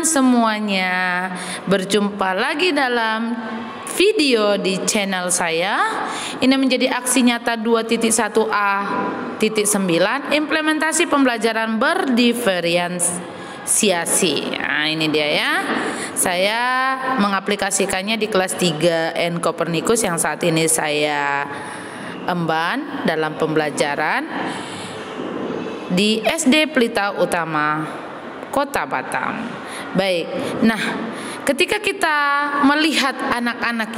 teman-teman semuanya, berjumpa lagi dalam video di channel saya. Ini menjadi aksi nyata 2.1a.9 implementasi pembelajaran berdiferensiasi. Nah, ini dia ya. Saya mengaplikasikannya di kelas 3 N Copernicus yang saat ini saya emban dalam pembelajaran di SD Pelita Utama, Kota Batam. Baik, nah ketika kita melihat anak-anak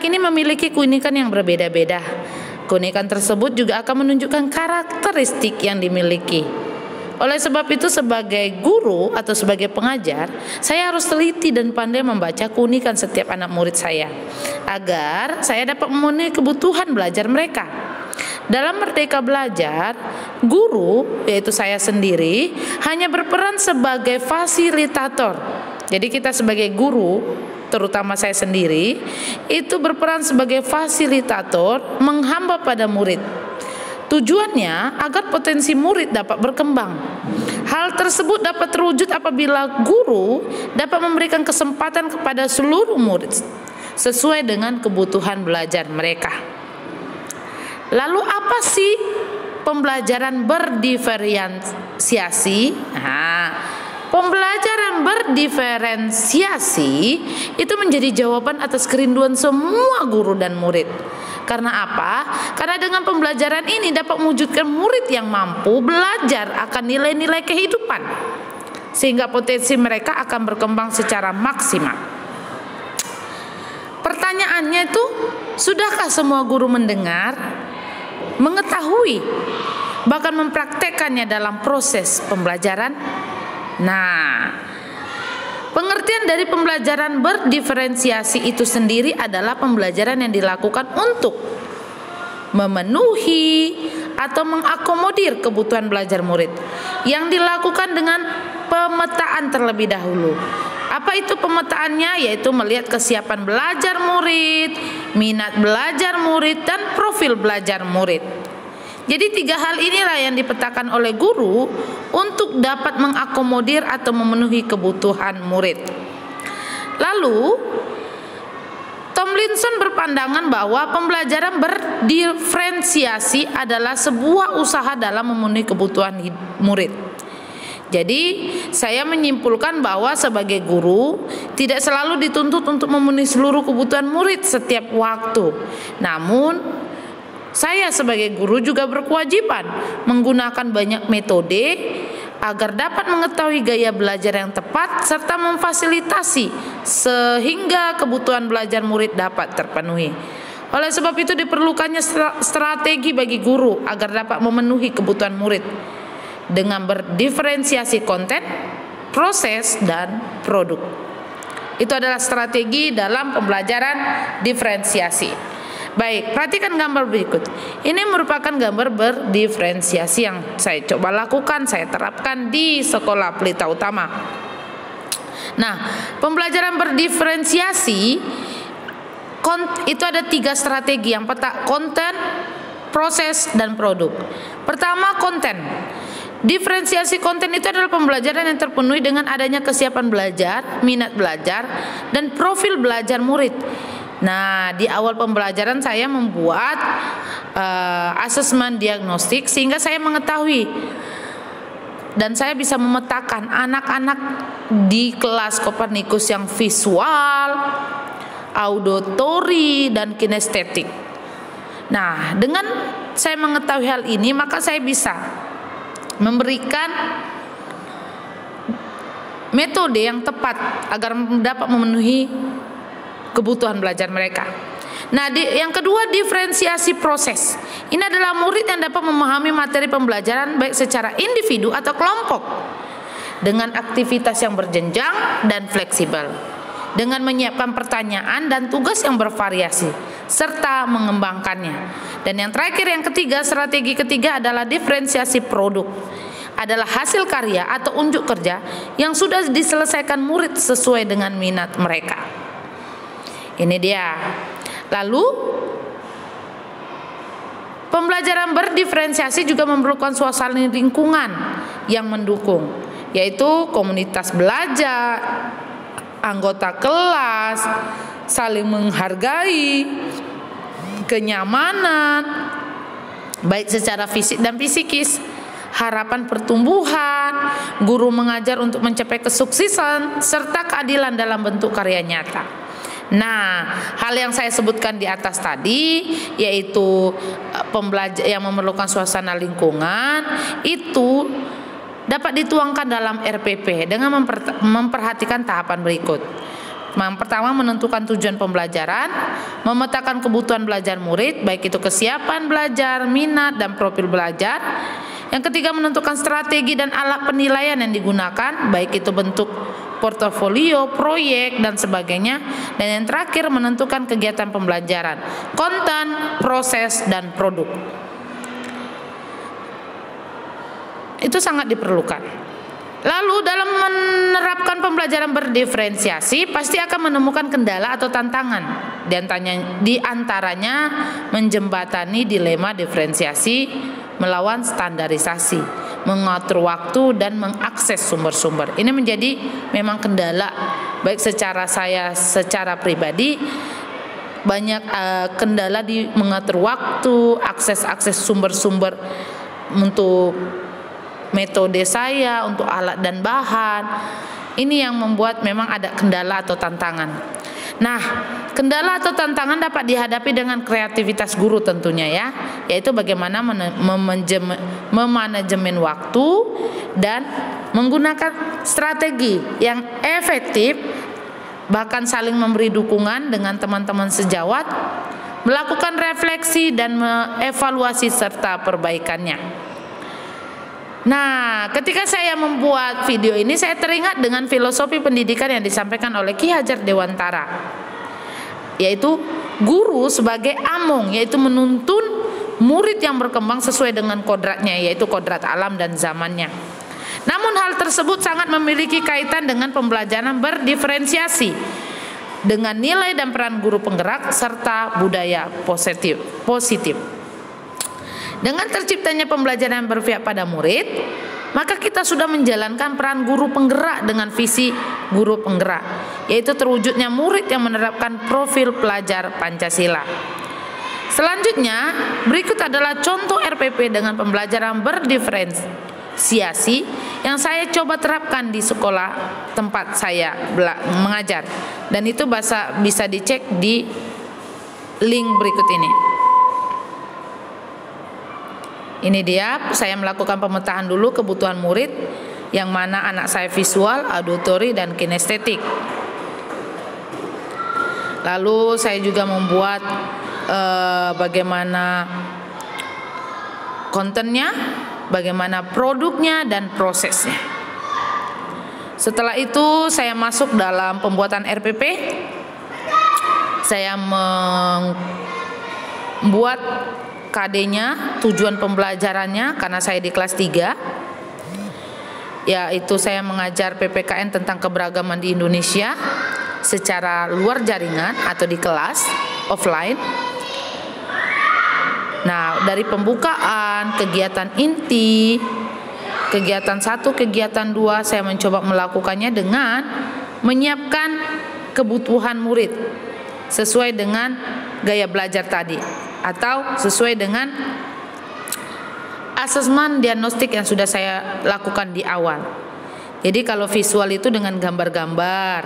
ini memiliki keunikan yang berbeda-beda. Keunikan tersebut juga akan menunjukkan karakteristik yang dimiliki. Oleh sebab itu, sebagai guru atau sebagai pengajar, saya harus teliti dan pandai membaca keunikan setiap anak murid saya, agar saya dapat memenuhi kebutuhan belajar mereka. Dalam Merdeka Belajar, guru, yaitu saya sendiri, hanya berperan sebagai fasilitator. Jadi kita sebagai guru, terutama saya sendiri, itu berperan sebagai fasilitator menghamba pada murid. Tujuannya agar potensi murid dapat berkembang. Hal tersebut dapat terwujud apabila guru dapat memberikan kesempatan kepada seluruh murid sesuai dengan kebutuhan belajar mereka. Lalu apa sih pembelajaran berdiferensiasi? Nah, pembelajaran berdiferensiasi itu menjadi jawaban atas kerinduan semua guru dan murid. Karena apa? Karena dengan pembelajaran ini dapat mewujudkan murid yang mampu belajar akan nilai-nilai kehidupan, sehingga potensi mereka akan berkembang secara maksimal. Pertanyaannya itu, sudahkah semua guru mendengar, mengetahui, bahkan mempraktekkannya dalam proses pembelajaran? Nah, pengertian dari pembelajaran berdiferensiasi itu sendiri adalah pembelajaran yang dilakukan untuk memenuhi atau mengakomodir kebutuhan belajar murid, yang dilakukan dengan pemetaan terlebih dahulu. Apa itu pemetaannya? Yaitu melihat kesiapan belajar murid, minat belajar murid, dan profil belajar murid. Jadi 3 hal inilah yang dipetakan oleh guru untuk dapat mengakomodir atau memenuhi kebutuhan murid. Lalu Tomlinson berpandangan bahwa pembelajaran berdiferensiasi adalah sebuah usaha dalam memenuhi kebutuhan murid. Jadi saya menyimpulkan bahwa sebagai guru tidak selalu dituntut untuk memenuhi seluruh kebutuhan murid setiap waktu. Namun saya sebagai guru juga berkewajiban menggunakan banyak metode agar dapat mengetahui gaya belajar yang tepat serta memfasilitasi sehingga kebutuhan belajar murid dapat terpenuhi. Oleh sebab itu diperlukannya strategi bagi guru agar dapat memenuhi kebutuhan murid dengan berdiferensiasi konten, proses, dan produk. Itu adalah strategi dalam pembelajaran diferensiasi. Baik, perhatikan gambar berikut. Ini merupakan gambar berdiferensiasi yang saya coba lakukan, saya terapkan di sekolah Pelita Utama. Nah, pembelajaran berdiferensiasi itu ada 3 strategi. Yang pertama konten, proses, dan produk. Pertama, konten. Diferensiasi konten itu adalah pembelajaran yang terpenuhi dengan adanya kesiapan belajar, minat belajar, dan profil belajar murid. Nah, di awal pembelajaran saya membuat asesmen diagnostik sehingga saya mengetahui dan saya bisa memetakan anak-anak di kelas Copernicus yang visual, auditori, dan kinestetik. Nah, dengan saya mengetahui hal ini, maka saya bisa memberikan metode yang tepat agar dapat memenuhi kebutuhan belajar mereka. Nah, yang kedua, diferensiasi proses. Ini adalah murid yang dapat memahami materi pembelajaran baik secara individu atau kelompok dengan aktivitas yang berjenjang dan fleksibel, dengan menyiapkan pertanyaan dan tugas yang bervariasi serta mengembangkannya. Dan yang terakhir, yang ketiga, strategi ketiga adalah diferensiasi produk. Adalah hasil karya atau unjuk kerja yang sudah diselesaikan murid sesuai dengan minat mereka. Ini dia. Lalu pembelajaran berdiferensiasi juga memerlukan suasana lingkungan yang mendukung. yaitu komunitas belajar, anggota kelas, saling menghargai, kenyamanan baik secara fisik dan psikis, harapan pertumbuhan, guru mengajar untuk mencapai kesuksesan, serta keadilan dalam bentuk karya nyata. Nah, hal yang saya sebutkan di atas tadi, yaitu pembelajar yang memerlukan suasana lingkungan, itu dapat dituangkan dalam RPP dengan memperhatikan tahapan berikut. Yang pertama, menentukan tujuan pembelajaran, memetakan kebutuhan belajar murid, baik itu kesiapan belajar, minat, dan profil belajar. Yang ketiga, menentukan strategi dan alat penilaian yang digunakan, baik itu bentuk portofolio, proyek, dan sebagainya. Dan yang terakhir, menentukan kegiatan pembelajaran, konten, proses, dan produk. Itu sangat diperlukan. Lalu dalam menerapkan pembelajaran berdiferensiasi pasti akan menemukan kendala atau tantangan. Di antaranya menjembatani dilema diferensiasi melawan standarisasi, mengatur waktu dan mengakses sumber-sumber. Ini menjadi memang kendala, baik secara pribadi banyak kendala di mengatur waktu, akses sumber-sumber untuk metode saya, untuk alat dan bahan. Ini yang membuat memang ada kendala atau tantangan. Nah, kendala atau tantangan dapat dihadapi dengan kreativitas guru tentunya ya, yaitu bagaimana memanajemen waktu dan menggunakan strategi yang efektif, bahkan saling memberi dukungan dengan teman-teman sejawat, melakukan refleksi dan mengevaluasi serta perbaikannya. Nah, ketika saya membuat video ini, saya teringat dengan filosofi pendidikan yang disampaikan oleh Ki Hajar Dewantara, yaitu guru sebagai among, yaitu menuntun murid yang berkembang sesuai dengan kodratnya, yaitu kodrat alam dan zamannya. Namun hal tersebut sangat memiliki kaitan dengan pembelajaran berdiferensiasi, dengan nilai dan peran guru penggerak serta budaya positif. Dengan terciptanya pembelajaran yang berpihak pada murid, maka kita sudah menjalankan peran guru penggerak dengan visi guru penggerak, yaitu terwujudnya murid yang menerapkan profil pelajar Pancasila. Selanjutnya, berikut adalah contoh RPP dengan pembelajaran berdiferensiasi yang saya coba terapkan di sekolah tempat saya mengajar, dan itu bisa dicek di link berikut ini. Ini dia, saya melakukan pemetaan dulu kebutuhan murid, yang mana anak saya visual, auditori, dan kinestetik. Lalu saya juga membuat bagaimana kontennya, bagaimana produknya, dan prosesnya. Setelah itu saya masuk dalam pembuatan RPP. Saya membuat KD-nya, tujuan pembelajarannya, karena saya di kelas 3, yaitu saya mengajar PPKN tentang keberagaman di Indonesia secara luar jaringan atau di kelas offline. Nah, dari pembukaan, kegiatan inti, kegiatan 1, kegiatan 2, saya mencoba melakukannya dengan menyiapkan kebutuhan murid sesuai dengan gaya belajar tadi, atau sesuai dengan asesmen diagnostik yang sudah saya lakukan di awal. Jadi kalau visual itu dengan gambar-gambar,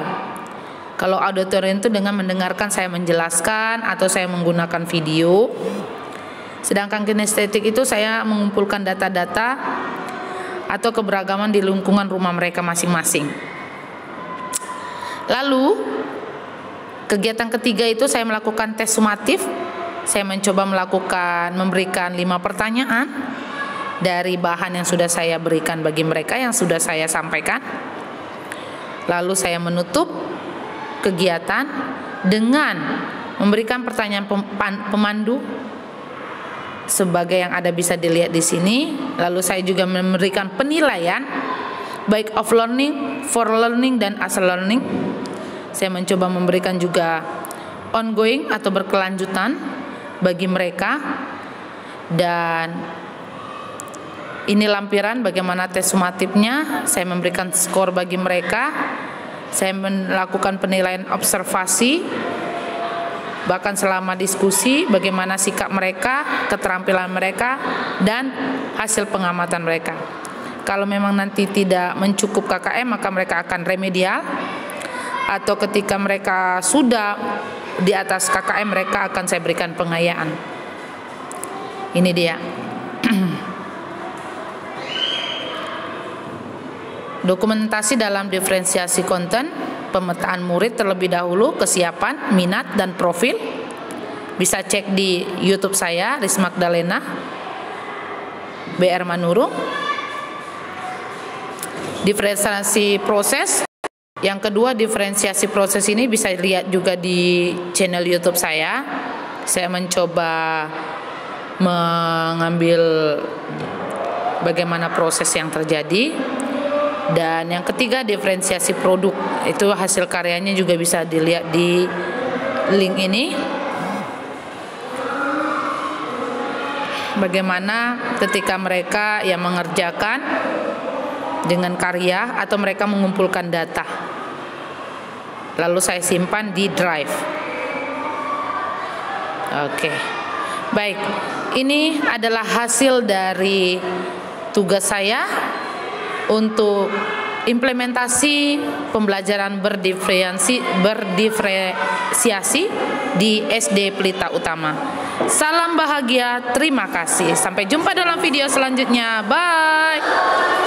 kalau auditorium itu dengan mendengarkan saya menjelaskan atau saya menggunakan video. Sedangkan kinestetik itu saya mengumpulkan data-data atau keberagaman di lingkungan rumah mereka masing-masing. Lalu kegiatan ketiga itu saya melakukan tes sumatif. Saya mencoba memberikan 5 pertanyaan dari bahan yang sudah saya berikan bagi mereka, yang sudah saya sampaikan. Lalu saya menutup kegiatan dengan memberikan pertanyaan pemandu sebagai yang ada bisa dilihat di sini. Lalu saya juga memberikan penilaian baik off learning, for learning, dan as learning. Saya mencoba memberikan juga ongoing atau berkelanjutan bagi mereka, dan Ini lampiran bagaimana tes sumatifnya. Saya memberikan skor bagi mereka. Saya melakukan penilaian observasi, bahkan selama diskusi bagaimana sikap mereka, keterampilan mereka, dan hasil pengamatan mereka. Kalau memang nanti tidak mencukup KKM, maka mereka akan remedial, atau ketika mereka sudah di atas KKM, mereka akan saya berikan pengayaan. Ini dia. Dokumentasi dalam diferensiasi konten, pemetaan murid terlebih dahulu, kesiapan, minat, dan profil. Bisa cek di YouTube saya, Ris Magdalena BR Manurung. Diferensiasi proses. Yang kedua, diferensiasi proses ini bisa lihat juga di channel YouTube saya. Saya mencoba mengambil bagaimana proses yang terjadi. Dan yang ketiga, diferensiasi produk. Itu hasil karyanya juga bisa dilihat di link ini. Bagaimana ketika mereka yang mengerjakan dengan karya atau mereka mengumpulkan data, lalu saya simpan di drive. Oke, baik, ini adalah hasil dari tugas saya untuk implementasi pembelajaran berdiferensiasi di SD Pelita Utama. Salam bahagia, terima kasih. Sampai jumpa dalam video selanjutnya. Bye.